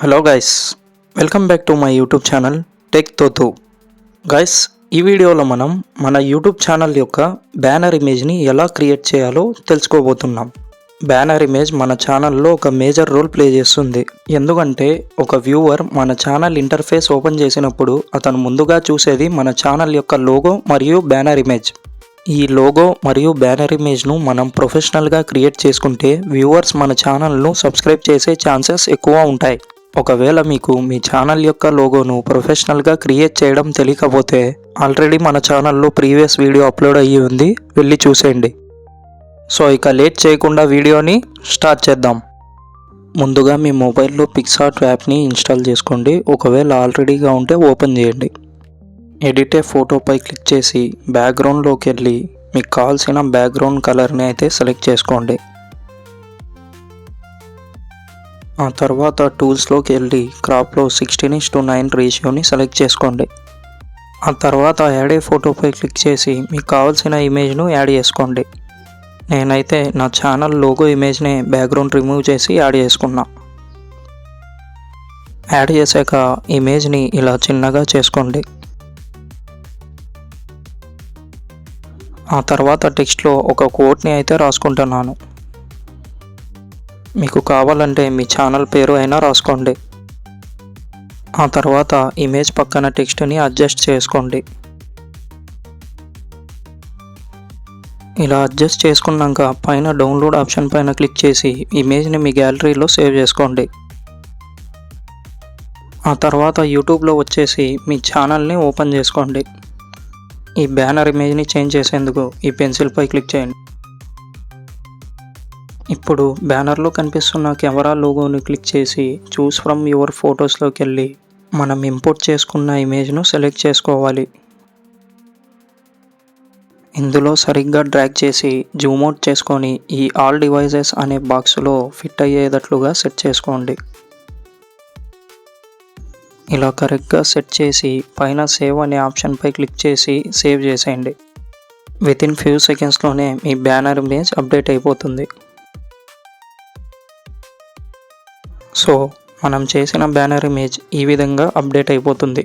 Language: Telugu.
Hello guys, welcome back to my YouTube channel tech తోతు. గైస్, ఈ వీడియోలో మనం మన యూట్యూబ్ ఛానల్ యొక్క బ్యానర్ ఇమేజ్ని ఎలా క్రియేట్ చేయాలో తెలుసుకోబోతున్నాం. బ్యానర్ ఇమేజ్ మన ఛానల్లో ఒక మేజర్ రోల్ ప్లే చేస్తుంది. ఎందుకంటే ఒక వ్యూవర్ మన ఛానల్ ఇంటర్ఫేస్ ఓపెన్ చేసినప్పుడు అతను ముందుగా చూసేది మన ఛానల్ యొక్క లోగో మరియు బ్యానర్ ఇమేజ్. ఈ లోగో మరియు బ్యానర్ ఇమేజ్ను మనం ప్రొఫెషనల్గా క్రియేట్ చేసుకుంటే వ్యూవర్స్ మన ఛానల్ను సబ్స్క్రైబ్ చేసే ఛాన్సెస్ ఎక్కువ ఉంటాయి. ఒకవేళ మీకు మీ ఛానల్ యొక్క లోగోను ప్రొఫెషనల్గా క్రియేట్ చేయడం తెలియకపోతే ఆల్రెడీ మన ఛానల్లో ప్రీవియస్ వీడియో అప్లోడ్ అయ్యి ఉంది, వెళ్ళి చూసేయండి. సో ఇక లేట్ చేయకుండా వీడియోని స్టార్ట్ చేద్దాం. ముందుగా మీ మొబైల్లో పిక్సార్ట్ యాప్ని ఇన్స్టాల్ చేసుకోండి. ఒకవేళ ఆల్రెడీగా ఉంటే ఓపెన్ చేయండి. ఎడిట్ ఏ ఫోటోపై క్లిక్ చేసి బ్యాక్గ్రౌండ్లోకి వెళ్ళి మీకు కావాల్సిన బ్యాక్గ్రౌండ్ కలర్ని అయితే సెలెక్ట్ చేసుకోండి. ఆ తర్వాత టూల్స్లోకి వెళ్ళి క్రాప్లో 16:9 రేషియోని సెలెక్ట్ చేసుకోండి. ఆ తర్వాత యాడ్ ఏ ఫోటోపై క్లిక్ చేసి మీకు కావాల్సిన ఇమేజ్ను యాడ్ చేసుకోండి. నేనైతే నా ఛానల్ లోగో ఇమేజ్ని బ్యాక్గ్రౌండ్ రిమూవ్ చేసి యాడ్ చేసుకున్నా. యాడ్ చేశాక ఇమేజ్ని ఇలా చిన్నగా చేసుకోండి. ఆ తర్వాత టెక్స్ట్లో ఒక కోట్ని అయితే రాసుకుంటున్నాను. మీకు కావాలంటే మీ ఛానల్ పేరు అయినా రాసుకోండి. ఆ తర్వాత ఇమేజ్ పక్కన టెక్స్ట్ని అడ్జస్ట్ చేసుకోండి. ఇలా అడ్జస్ట్ చేసుకున్నాక పైన డౌన్లోడ్ ఆప్షన్ పైన క్లిక్ చేసి ఇమేజ్ని మీ గ్యాలరీలో సేవ్ చేసుకోండి. ఆ తర్వాత యూట్యూబ్లో వచ్చేసి మీ ఛానల్ని ఓపెన్ చేసుకోండి. ఈ బ్యానర్ ఇమేజ్ని చేంజ్ చేసేందుకు ఈ పెన్సిల్పై క్లిక్ చేయండి. ఇప్పుడు బ్యానర్లో కనిపిస్తున్న కెమెరా లోగోని క్లిక్ చేసి చూస్ ఫ్రమ్ యువర్ ఫొటోస్లోకి వెళ్ళి మనం ఇంపోర్ట్ చేసుకున్న ఇమేజ్ను సెలెక్ట్ చేసుకోవాలి. ఇందులో సరిగ్గా డ్రాగ్ చేసి జూమ్ అవుట్ చేసుకొని ఈ ఆల్ డివైజెస్ అనే బాక్స్లో ఫిట్ అయ్యేటట్లుగా సెట్ చేసుకోండి. ఇలా కరెక్ట్గా సెట్ చేసి పైన సేవ్ అనే ఆప్షన్పై క్లిక్ చేసి సేవ్ చేసేయండి. వితిన్ ఫ్యూ సెకండ్స్లోనే మీ బ్యానర్ ఇమేజ్ అప్డేట్ అయిపోతుంది. సో మనం చేసిన బ్యానర్ ఇమేజ్ ఈ విధంగా అప్డేట్ అయిపోతుంది.